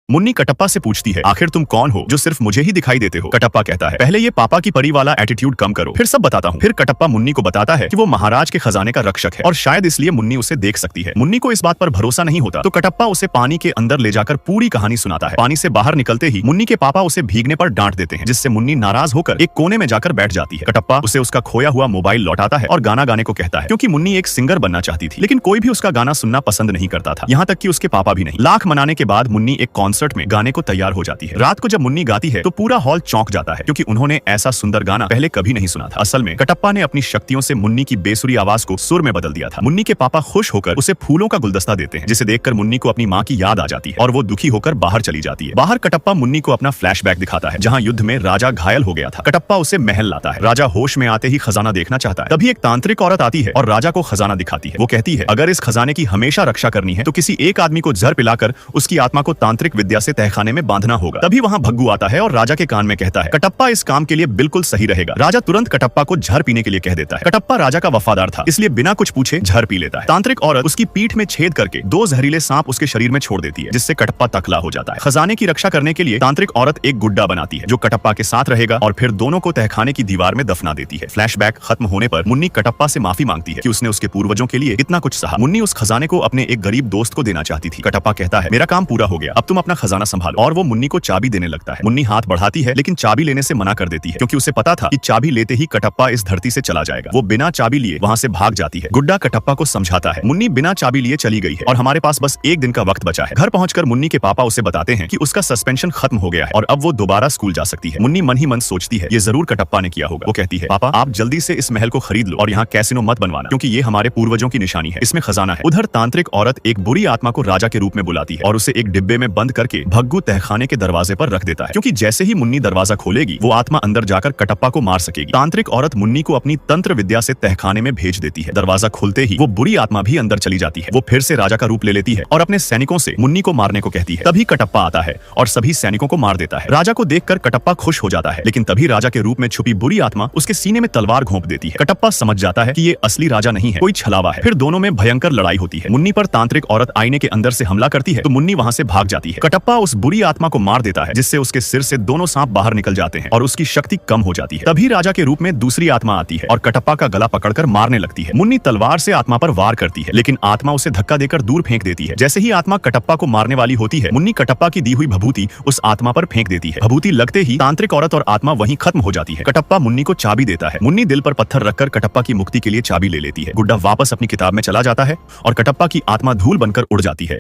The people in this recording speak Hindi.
मुन्नी कटप्पा से पूछती है, आखिर तुम कौन हो जो सिर्फ मुझे ही दिखाई देते हो? कटप्पा कहता है, पहले ये पापा की परी वाला एटीट्यूड कम करो, फिर सब बताता हूँ। फिर कटप्पा मुन्नी को बताता है कि वो महाराज के खजाने का रक्षक है और शायद इसलिए मुन्नी उसे देख सकती है। मुन्नी को इस बात पर भरोसा नहीं होता तो कटप्पा उसे पानी के अंदर ले जाकर पूरी कहानी सुनाता है। पानी से बाहर निकलते ही मुन्नी के पापा उसे भीगने पर डांट देते हैं, जिससे मुन्नी नाराज होकर एक कोने में जाकर बैठ जाती है। कटप्पा उसे उसका खोया हुआ मोबाइल लौटाता है और गाना गाने को कहता है, क्योंकि मुन्नी एक सिंगर बनना चाहती थी, लेकिन कोई भी उसका गाना सुनना पसंद नहीं करता था, यहाँ तक कि उसके पापा भी नहीं। लाख मनाने के बाद मुन्नी एक कॉन्सर्ट में गाने को तैयार हो जाती है। रात को जब मुन्नी गाती है तो पूरा हॉल चौंक जाता है, क्योंकि उन्होंने ऐसा सुंदर गाना पहले कभी नहीं सुना था। असल में कटप्पा ने अपनी शक्तियों से मुन्नी की बेसुरी आवाज को सुर में बदल दिया था। मुन्नी के पापा खुश होकर उसे फूलों का गुलदस्ता देते हैं, जिसे देखकर मुन्नी को अपनी माँ की याद आ जाती है और वो दुखी होकर बाहर चली जाती है। बाहर कटप्पा मुन्नी को अपना फ्लैशबैक दिखाता है, जहाँ युद्ध में राजा घायल हो गया था। कटप्पा उसे महल लाता है। राजा होश में आते ही खजाना देखना चाहता है। तभी एक तांत्रिक औरत आती है और राजा को खजाना दिखाती है। वो कहती है, अगर इस खजाने की हमेशा रक्षा करनी है तो किसी एक आदमी को जहर पिलाकर उसकी आत्मा को तांत्रिक विद्या से तहखाने में बांधना होगा। तभी वहाँ भग्गू आता है और राजा के कान में कहता है, कटप्पा इस काम के लिए बिल्कुल सही रहेगा। राजा तुरंत कटप्पा को जहर पीने के लिए कह देता है। कटप्पा राजा का वफादार था, इसलिए बिना कुछ पूछे जहर पी लेता है। तांत्रिक औरत उसकी पीठ में छेद करके 2 जहरीले सांप उसके शरीर में छोड़ देती है, जिससे कटप्पा तकला हो जाता है। खजाने की रक्षा करने के लिए तांत्रिक औरत एक गुड्डा बनाती है जो कटप्पा के साथ रहेगा और फिर दोनों को तहखाने की दीवार में दफना देती है। फ्लैशबैक खत्म होने पर मुन्नी कटप्पा से माफी मांगती है कि उसने उसके पूर्वजों के लिए इतना कुछ सहा। मुन्नी उस खजाने को अपने एक गरीब दोस्त को देना चाहती थी। कटप्पा कहता है, मेरा काम पूरा हो गया, अब तुम अपना खजाना संभालो, और वो मुन्नी को चाबी देने लगता है। मुन्नी हाथ बढ़ाती है, लेकिन चाबी लेने से मना कर देती है, क्योंकि उसे पता था कि चाबी लेते ही कटप्पा इस धरती से चला जाएगा। वो बिना चाबी लिए वहाँ से भाग जाती है। गुड्डा कटप्पा को समझाता है, मुन्नी बिना चाबी लिए चली गई है और हमारे पास बस एक दिन का वक्त बचा है। घर पहुंचकर मुन्नी के पापा उसे बताते हैं कि उसका सस्पेंशन खत्म हो गया है और अब वो दोबारा स्कूल जा सकती है। मुन्नी मन ही मन सोचती है, ये जरूर कटप्पा ने किया होगा। वो कहती है, पापा आप जल्दी से इस महल को खरीद लो और यहाँ कैसीनो मत बनवाना, क्योंकि ये हमारे पूर्वजों की निशानी है, इसमें खजाना है। उधर तांत्रिक औरत एक बुरी आत्मा को राजा के रूप में बुलाती है और उसे एक डिब्बे में बंद करके भग्गू तहखाने के दरवाजे पर रख देता है, क्योंकि जैसे ही मुन्नी दरवाजा खोलेगी वो आत्मा अंदर जाकर कटप्पा को मार सकेगी। तांत्रिक औरत मुन्नी को अपनी तंत्र विद्या से तहखाने में भेज देती है। दरवाजा खुलते ही वो बुरी आत्मा भी अंदर चली जाती है। वो फिर से राजा का रूप ले लेती है और अपने सैनिकों से मुन्नी को मारने को कहती है। तभी कटप्पा आता है और सभी सैनिकों को मार देता है। राजा को देखकर कटप्पा खुश हो जाता है, लेकिन तभी राजा के रूप में छुपी बुरी आत्मा उसके सीने में तलवार घोंप देती है। कटप्पा समझ जाता है कि ये असली राजा नहीं है, कोई छलावा है। फिर दोनों में भयंकर लड़ाई होती है। मुन्नी पर तांत्रिक औरत आईने के अंदर से हमला करती है तो मुन्नी वहां से भाग जाती है। कटप्पा उस बुरी आत्मा को मार देता है, जिससे उसके सिर से दोनों सांप बाहर निकल जाते हैं और उसकी शक्ति कम हो जाती है। तभी राजा के रूप में दूसरी आत्मा आती है और कटप्पा का गला पकड़कर मारने लगती है। मुन्नी तलवार से आत्मा पर वार करती है, लेकिन आत्मा उसे धक्का देकर दूर फेंक देती है। जैसे ही आत्मा कटप्पा को मारने वाली होती है, मुन्नी कटप्पा की दी हुई भभूति उस आत्मा पर फेंक देती है। भभूति लगते ही तांत्रिक औरत और आत्मा वहीं खत्म हो जाती है। कटप्पा मुन्नी को चाबी देता है। मुन्नी दिल पर पत्थर रखकर कटप्पा की मुक्ति के लिए चाबी ले लेती है। गुड्डा वापस अपनी किताब में चला जाता है और कटप्पा की आत्मा धूल बनकर उड़ जाती है।